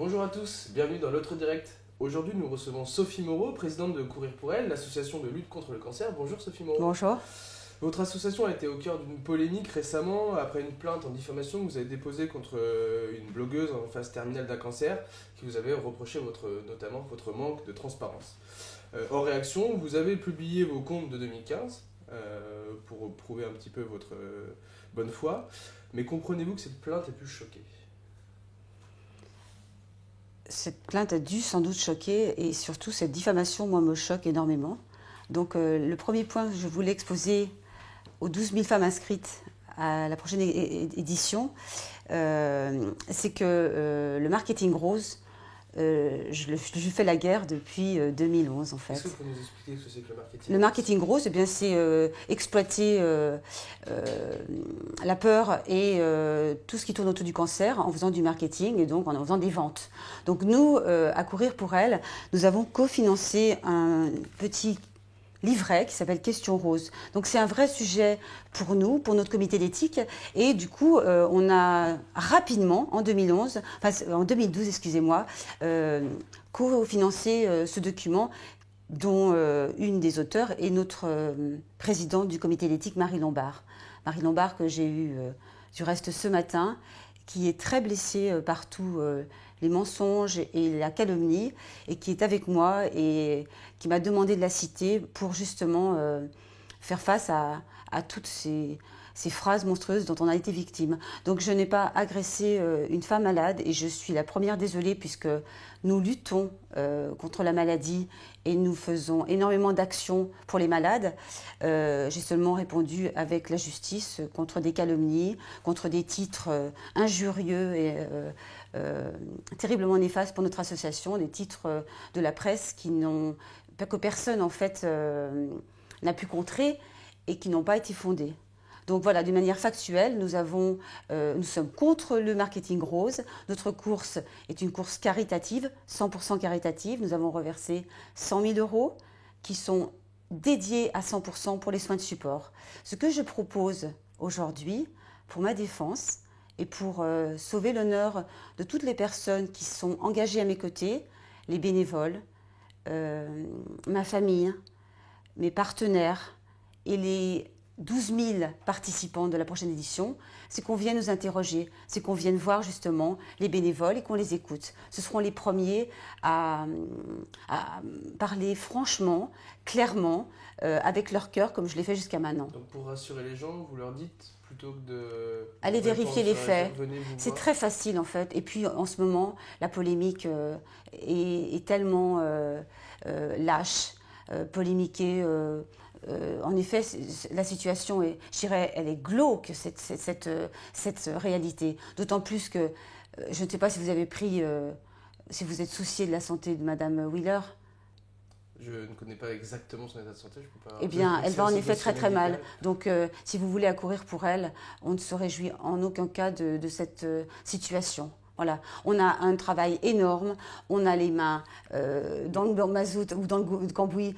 Bonjour à tous, bienvenue dans l'autre direct. Aujourd'hui, nous recevons Sophie Moreau, présidente de Courir pour Elle, l'association de lutte contre le cancer. Bonjour Sophie Moreau. Bonjour. Votre association a été au cœur d'une polémique récemment après une plainte en diffamation que vous avez déposée contre une blogueuse en phase terminale d'un cancer qui vous avait reproché notamment votre manque de transparence. En réaction, vous avez publié vos comptes de 2015 pour prouver un petit peu votre bonne foi, mais comprenez-vous que cette plainte ait pu choquer ? Cette plainte a dû sans doute choquer et surtout cette diffamation, moi, me choque énormément. Donc le premier point que je voulais exposer aux 12 000 femmes inscrites à la prochaine édition, c'est que le marketing rose, je lui fais la guerre depuis 2011 en fait. Est-ce que vous pouvez nous expliquer ce que c'est que le marketing ? Le marketing rose, eh bien, c'est exploiter la peur et tout ce qui tourne autour du cancer en faisant du marketing et donc en faisant des ventes. Donc nous, à Courir pour Elle, nous avons cofinancé un petit livret qui s'appelle Question Rose. Donc c'est un vrai sujet pour nous, pour notre comité d'éthique. Et du coup, on a rapidement, en 2012, excusez-moi, cofinancé ce document dont une des auteurs est notre présidente du comité d'éthique, Marie Lombard. Marie Lombard que j'ai eue du reste ce matin, qui est très blessée par tous les mensonges et la calomnie, et qui est avec moi et qui m'a demandé de la citer pour justement faire face à toutes ces phrases monstrueuses dont on a été victime. Donc je n'ai pas agressé une femme malade et je suis la première désolée puisque nous luttons contre la maladie et nous faisons énormément d'actions pour les malades. J'ai seulement répondu avec la justice contre des calomnies, contre des titres injurieux et terriblement néfastes pour notre association, des titres de la presse que personne en fait n'a pu contrer et qui n'ont pas été fondés. Donc voilà, d'une manière factuelle, nous sommes contre le marketing rose. Notre course est une course caritative, 100% caritative. Nous avons reversé 100 000 € qui sont dédiés à 100% pour les soins de support. Ce que je propose aujourd'hui, pour ma défense et pour sauver l'honneur de toutes les personnes qui sont engagées à mes côtés, les bénévoles, ma famille, mes partenaires et les 12 000 participants de la prochaine édition, c'est qu'on vienne nous interroger, c'est qu'on vienne voir justement les bénévoles et qu'on les écoute. Ce seront les premiers à parler franchement, clairement, avec leur cœur, comme je l'ai fait jusqu'à maintenant. Donc pour rassurer les gens, vous leur dites plutôt que de... Allez vérifier les faits. C'est voir. très facile en fait. Et puis en ce moment, la polémique est tellement lâche, polémiquée. En effet, la situation est, je dirais, elle est glauque, cette réalité. D'autant plus que, je ne sais pas si vous avez si vous êtes soucié de la santé de Madame Wheeler. Je ne connais pas exactement son état de santé, je peux pas... Eh bien, elle va en effet très très mal. Donc, si vous voulez accourir pour elle, on ne se réjouit en aucun cas de cette situation. Voilà, on a un travail énorme, on a les mains dans le mazout ou dans le cambouis,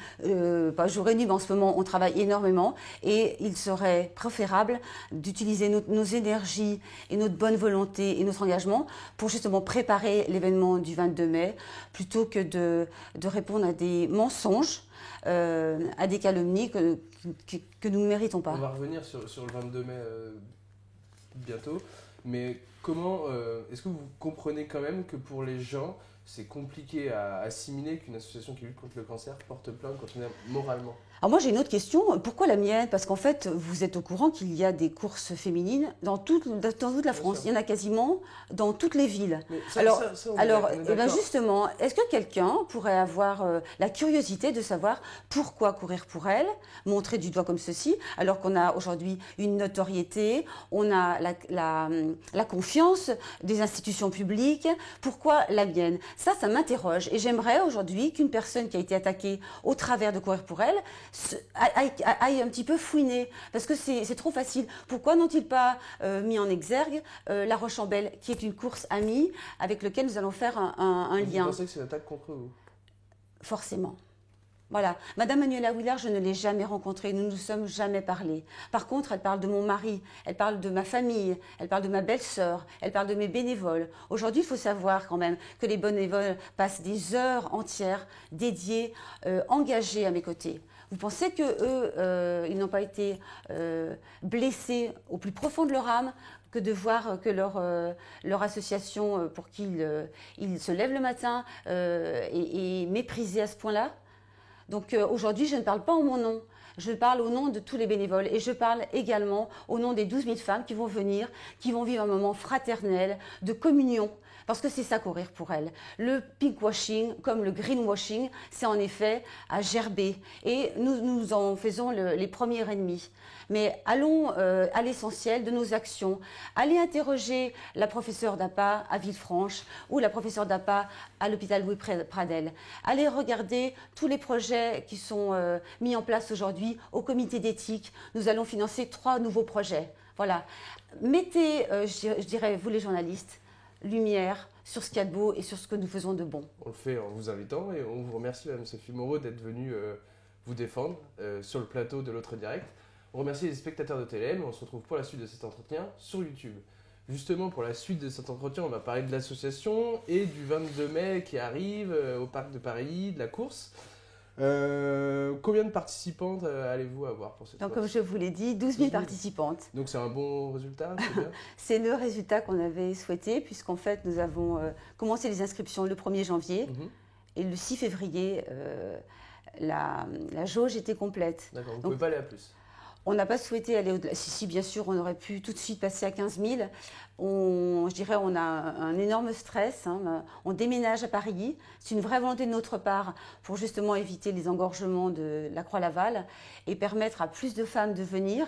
pas jour et nuit, mais en ce moment on travaille énormément et il serait préférable d'utiliser nos énergies et notre bonne volonté et notre engagement pour justement préparer l'événement du 22 mai plutôt que de répondre à des mensonges, à des calomnies que nous ne méritons pas. On va revenir sur le 22 mai bientôt. Mais comment, est-ce que vous comprenez quand même que pour les gens, c'est compliqué à assimiler qu'une association qui lutte contre le cancer porte plainte quand on est moralement ? Alors moi j'ai une autre question, pourquoi la mienne ? Parce qu'en fait vous êtes au courant qu'il y a des courses féminines dans toute la France, il y en a quasiment dans toutes les villes. Alors eh ben justement, est-ce que quelqu'un pourrait avoir la curiosité de savoir pourquoi Courir pour Elle, montrer du doigt comme ceci, alors qu'on a aujourd'hui une notoriété, on a la confiance des institutions publiques, pourquoi la mienne ? Ça m'interroge et j'aimerais aujourd'hui qu'une personne qui a été attaquée au travers de Courir pour Elle aille un petit peu fouiner, parce que c'est trop facile. Pourquoi n'ont-ils pas mis en exergue La Rochambelle, qui est une course amie avec laquelle nous allons faire un lien ? Vous pensez que c'est une attaque contre vous ? Forcément. Voilà. Madame Manuela Willard, je ne l'ai jamais rencontrée, nous ne nous sommes jamais parlé. Par contre, elle parle de mon mari, elle parle de ma famille, elle parle de ma belle-sœur, elle parle de mes bénévoles. Aujourd'hui, il faut savoir quand même que les bénévoles passent des heures entières dédiées, engagées à mes côtés. Vous pensez que eux, ils n'ont pas été blessés au plus profond de leur âme que de voir que leur association, pour qu'ils ils se lèvent le matin, est méprisée à ce point-là? Donc aujourd'hui, je ne parle pas en mon nom. Je parle au nom de tous les bénévoles et je parle également au nom des 12 000 femmes qui vont venir, qui vont vivre un moment fraternel, de communion, parce que c'est ça courir pour elles. Le pinkwashing, comme le greenwashing, c'est en effet à gerber et nous en faisons les premiers ennemis. Mais allons à l'essentiel de nos actions. Allez interroger la professeure d'APA à Villefranche ou la professeure d'APA à l'hôpital Louis Pradel. Allez regarder tous les projets qui sont mis en place aujourd'hui au comité d'éthique. Nous allons financer 3 nouveaux projets. Voilà. Mettez, je dirais, vous les journalistes, lumière sur ce qu'il y a de beau et sur ce que nous faisons de bon. On le fait en vous invitant et on vous remercie, Mme Sophie Moreau, d'être venue vous défendre sur le plateau de l'autre direct. On remercie les spectateurs de TLM. On se retrouve pour la suite de cet entretien sur YouTube. Justement, pour la suite de cet entretien, on va parler de l'association et du 22 mai qui arrive au Parc de Paris, de la course. Combien de participantes allez-vous avoir pour cette course? Comme je vous l'ai dit, 12 000 participantes. Donc c'est un bon résultat, c'est bien. C'est le résultat qu'on avait souhaité, puisqu'en fait, nous avons commencé les inscriptions le 1er janvier et le 6 février, la jauge était complète. D'accord, vous ne pouvez pas aller à plus. On n'a pas souhaité aller au-delà. Si, bien sûr, on aurait pu tout de suite passer à 15 000. Je dirais, on a un énorme stress. On déménage à Paris. C'est une vraie volonté de notre part pour justement éviter les engorgements de la Croix-Laval et permettre à plus de femmes de venir.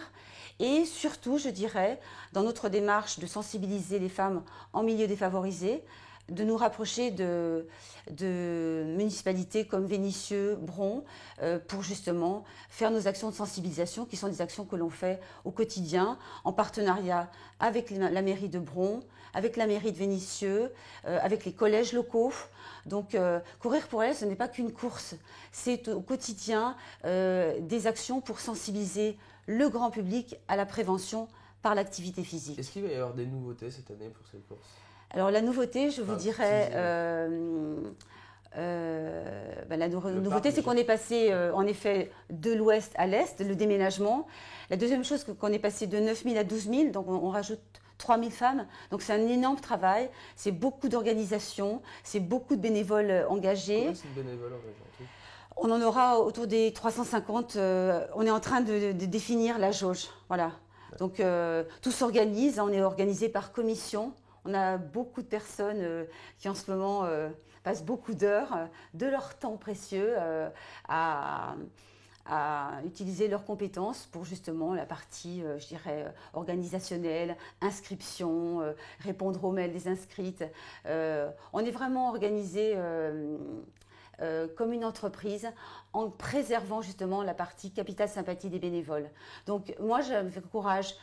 Et surtout, je dirais, dans notre démarche de sensibiliser les femmes en milieu défavorisé, de nous rapprocher de municipalités comme Vénissieux, Bron, pour justement faire nos actions de sensibilisation, qui sont des actions que l'on fait au quotidien, en partenariat avec la mairie de Bron, avec la mairie de Vénissieux, avec les collèges locaux. Donc, courir pour elles, ce n'est pas qu'une course, c'est au quotidien des actions pour sensibiliser le grand public à la prévention par l'activité physique. Est-ce qu'il va y avoir des nouveautés cette année pour cette course? Alors la nouveauté, je vous dirais, la nouveauté, c'est qu'on est passé en effet de l'ouest à l'est, le déménagement. La deuxième chose, qu'on est passé de 9 000 à 12 000, donc on rajoute 3 000 femmes. Donc c'est un énorme travail, c'est beaucoup d'organisation, c'est beaucoup de bénévoles engagés. Combien c'est de bénévoles engagés? On en aura autour des 350. On est en train de définir la jauge. Voilà. Donc tout s'organise, on est organisé par commission. On a beaucoup de personnes qui en ce moment passent beaucoup d'heures de leur temps précieux à utiliser leurs compétences pour justement la partie, je dirais, organisationnelle, inscription, répondre aux mails des inscrites. On est vraiment organisé comme une entreprise en préservant justement la partie capital sympathie des bénévoles. Donc moi, je courage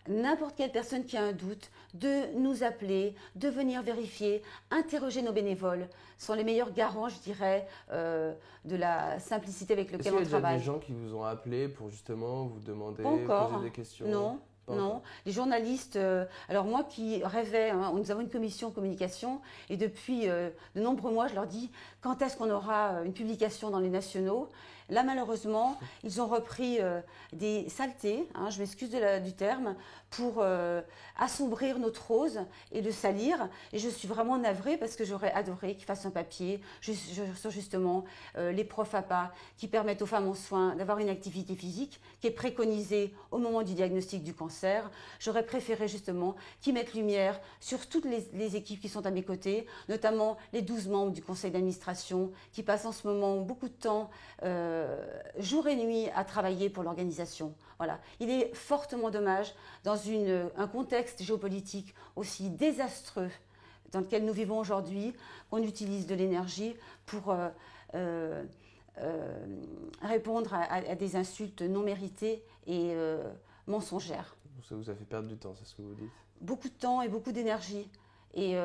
n'importe quelle personne qui a un doute, de nous appeler, de venir vérifier, interroger nos bénévoles. Ce sont les meilleurs garants, je dirais, de la simplicité avec laquelle on travaille. Est-ce qu'il y a des gens qui vous ont appelé pour justement vous demander, poser des questions? Non. Non, les journalistes, alors moi qui rêvais, nous avons une commission communication et depuis de nombreux mois, je leur dis quand est-ce qu'on aura une publication dans les nationaux. Là, malheureusement, ils ont repris des saletés, je m'excuse du terme, pour assombrir notre rose et le salir. Et je suis vraiment navrée parce que j'aurais adoré qu'ils fassent un papier sur justement les profs APA qui permettent aux femmes en soins d'avoir une activité physique qui est préconisée au moment du diagnostic du cancer. J'aurais préféré justement qu'ils mettent lumière sur toutes les équipes qui sont à mes côtés, notamment les 12 membres du conseil d'administration qui passent en ce moment beaucoup de temps jour et nuit à travailler pour l'organisation. Voilà. Il est fortement dommage, dans un contexte géopolitique aussi désastreux dans lequel nous vivons aujourd'hui, qu'on utilise de l'énergie pour répondre à des insultes non méritées et mensongères. Ça vous a fait perdre du temps, c'est ce que vous dites? Beaucoup de temps et beaucoup d'énergie. Et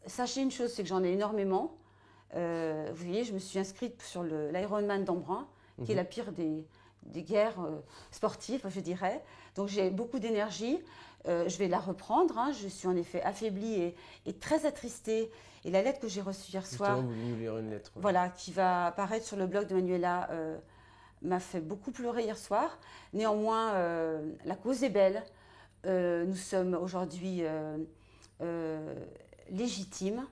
sachez une chose, c'est que j'en ai énormément. Vous voyez, je me suis inscrite sur l'Ironman d'Embrun, qui est la pire des guerres sportives, je dirais. Donc j'ai beaucoup d'énergie. Je vais la reprendre. Hein. Je suis en effet affaiblie et très attristée. Et la lettre que j'ai reçue hier soir, vous voulez nous lire une lettre. Voilà, qui va apparaître sur le blog de Manuela, m'a fait beaucoup pleurer hier soir. Néanmoins, la cause est belle. Nous sommes aujourd'hui légitimes.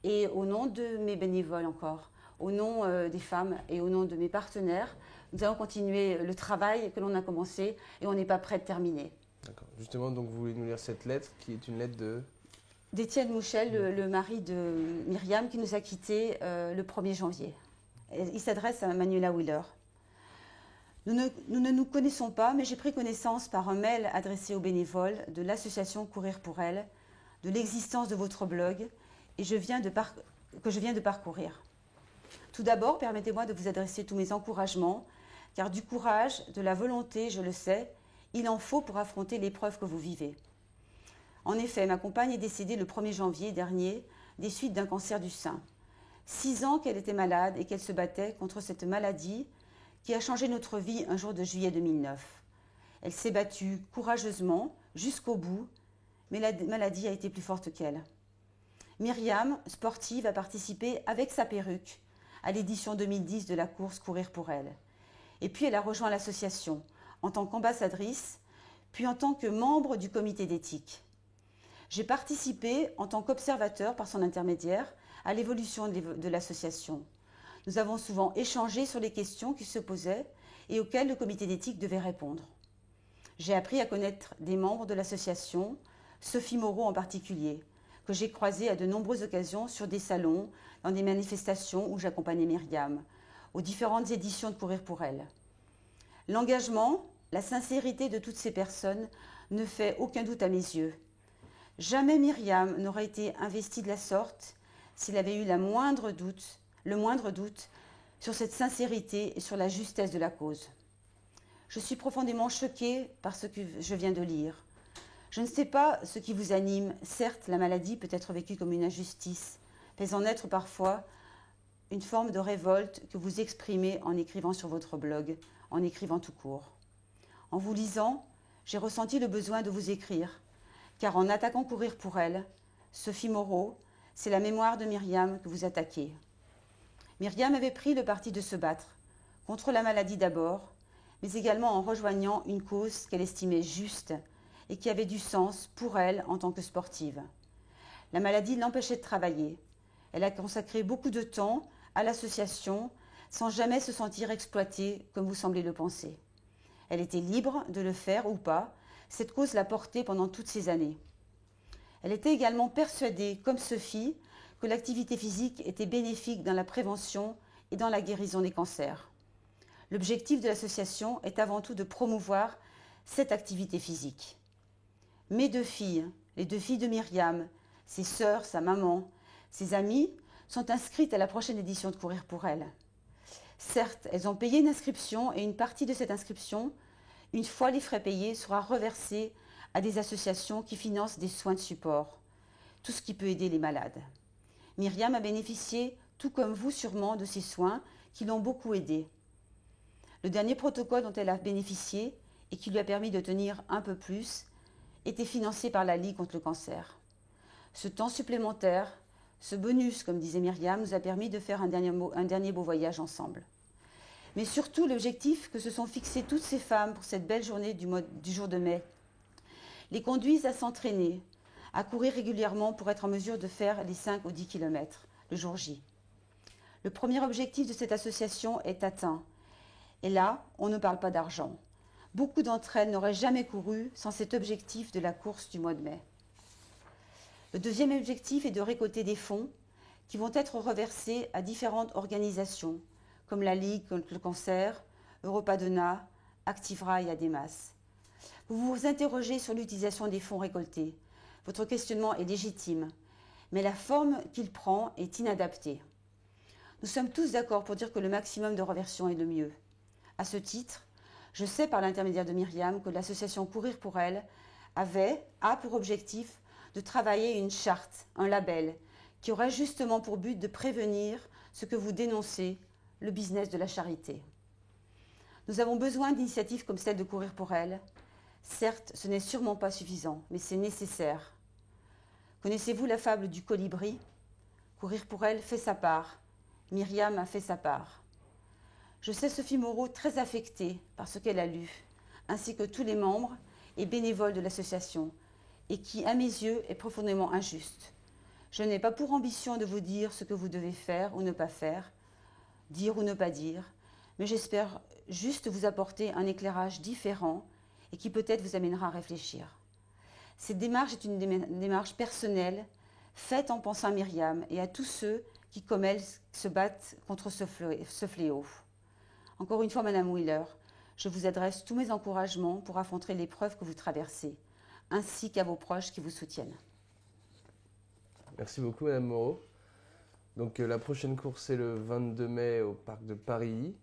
Et au nom de mes bénévoles encore, au nom des femmes et au nom de mes partenaires, nous allons continuer le travail que l'on a commencé et on n'est pas prêt de terminer. D'accord. Justement, donc vous voulez nous lire cette lettre qui est une lettre d'Étienne Mouchel, le mari de Myriam, qui nous a quittés le 1er janvier. Il s'adresse à Manuela Wheeler. Nous ne nous connaissons pas, mais j'ai pris connaissance par un mail adressé aux bénévoles de l'association Courir pour elle, de l'existence de votre blog et que je viens de parcourir. Tout d'abord, permettez-moi de vous adresser tous mes encouragements, car du courage, de la volonté, je le sais, il en faut pour affronter l'épreuve que vous vivez. En effet, ma compagne est décédée le 1er janvier dernier des suites d'un cancer du sein. 6 ans qu'elle était malade et qu'elle se battait contre cette maladie qui a changé notre vie un jour de juillet 2009. Elle s'est battue courageusement jusqu'au bout, mais la maladie a été plus forte qu'elle. Myriam, sportive, a participé avec sa perruque à l'édition 2010 de la course Courir pour elle. Et puis elle a rejoint l'association en tant qu'ambassadrice, puis en tant que membre du comité d'éthique. J'ai participé en tant qu'observateur par son intermédiaire à l'évolution de l'association. Nous avons souvent échangé sur les questions qui se posaient et auxquelles le comité d'éthique devait répondre. J'ai appris à connaître des membres de l'association, Sophie Moreau en particulier, que j'ai croisée à de nombreuses occasions sur des salons, dans des manifestations où j'accompagnais Myriam, aux différentes éditions de Courir pour elle. L'engagement, la sincérité de toutes ces personnes ne fait aucun doute à mes yeux. Jamais Myriam n'aurait été investie de la sorte s'il avait eu le moindre doute sur cette sincérité et sur la justesse de la cause. Je suis profondément choquée par ce que je viens de lire. Je ne sais pas ce qui vous anime. Certes, la maladie peut être vécue comme une injustice, mais en être parfois une forme de révolte que vous exprimez en écrivant sur votre blog, en écrivant tout court. En vous lisant, j'ai ressenti le besoin de vous écrire, car en attaquant Courir pour elle, Sophie Moreau, c'est la mémoire de Myriam que vous attaquez. Myriam avait pris le parti de se battre, contre la maladie d'abord, mais également en rejoignant une cause qu'elle estimait juste et qui avait du sens pour elle en tant que sportive. La maladie l'empêchait de travailler. Elle a consacré beaucoup de temps à l'association sans jamais se sentir exploitée comme vous semblez le penser. Elle était libre de le faire ou pas, cette cause l'a portée pendant toutes ces années. Elle était également persuadée, comme Sophie, que l'activité physique était bénéfique dans la prévention et dans la guérison des cancers. L'objectif de l'association est avant tout de promouvoir cette activité physique. Mes 2 filles, les 2 filles de Myriam, ses sœurs, sa maman, ses amies, sont inscrites à la prochaine édition de Courir pour elle. Certes, elles ont payé une inscription et une partie de cette inscription, une fois les frais payés, sera reversée à des associations qui financent des soins de support, tout ce qui peut aider les malades. Myriam a bénéficié, tout comme vous sûrement, de ces soins qui l'ont beaucoup aidée. Le dernier protocole dont elle a bénéficié et qui lui a permis de tenir un peu plus était financé par la Ligue contre le cancer. Ce temps supplémentaire, ce bonus, comme disait Myriam, nous a permis de faire un dernier beau voyage ensemble. Mais surtout, l'objectif que se sont fixés toutes ces femmes pour cette belle journée du jour de mai les conduisent à s'entraîner, à courir régulièrement pour être en mesure de faire les 5 ou 10 km le jour J. Le premier objectif de cette association est atteint. Et là, on ne parle pas d'argent. Beaucoup d'entre elles n'auraient jamais couru sans cet objectif de la course du mois de mai. Le deuxième objectif est de récolter des fonds qui vont être reversés à différentes organisations, comme la Ligue contre le cancer, Europa Donna, Activera et Ademas. Vous vous interrogez sur l'utilisation des fonds récoltés. Votre questionnement est légitime, mais la forme qu'il prend est inadaptée. Nous sommes tous d'accord pour dire que le maximum de reversion est le mieux. À ce titre, je sais par l'intermédiaire de Myriam que l'association Courir pour elle a pour objectif de travailler une charte, un label, qui aurait justement pour but de prévenir, ce que vous dénoncez, le business de la charité. Nous avons besoin d'initiatives comme celle de Courir pour elle. Certes, ce n'est sûrement pas suffisant, mais c'est nécessaire. Connaissez-vous la fable du colibri ? Courir pour elle fait sa part. Myriam a fait sa part. Je sais Sophie Moreau très affectée par ce qu'elle a lu, ainsi que tous les membres et bénévoles de l'association, et qui, à mes yeux, est profondément injuste. Je n'ai pas pour ambition de vous dire ce que vous devez faire ou ne pas faire, dire ou ne pas dire, mais j'espère juste vous apporter un éclairage différent et qui peut-être vous amènera à réfléchir. Cette démarche est une démarche personnelle, faite en pensant à Myriam et à tous ceux qui, comme elle, se battent contre ce fléau. Encore une fois, Madame Wheeler, je vous adresse tous mes encouragements pour affronter l'épreuve que vous traversez, ainsi qu'à vos proches qui vous soutiennent. Merci beaucoup, Madame Moreau. Donc la prochaine course, c'est le 22 mai au Parc de Paris.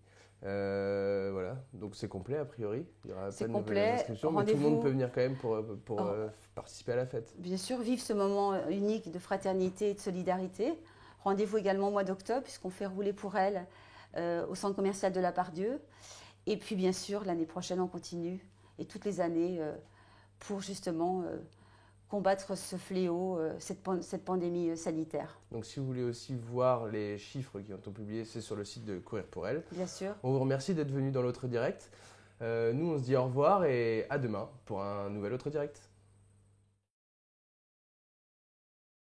Voilà, donc c'est complet a priori. Il n'y aura pas de nouvelles inscriptions, mais tout le monde peut venir quand même pour participer à la fête. Bien sûr, vivre ce moment unique de fraternité et de solidarité. Rendez-vous également au mois d'octobre, puisqu'on fait rouler pour elle au centre commercial de la Part-Dieu. Et puis bien sûr, l'année prochaine, on continue, et toutes les années, pour justement combattre ce fléau, cette pandémie sanitaire. Donc si vous voulez aussi voir les chiffres qui ont été publiés, c'est sur le site de Courir pour elle. Bien sûr. On vous remercie d'être venu dans l'autre direct. Nous, on se dit au revoir et à demain pour un nouvel autre direct.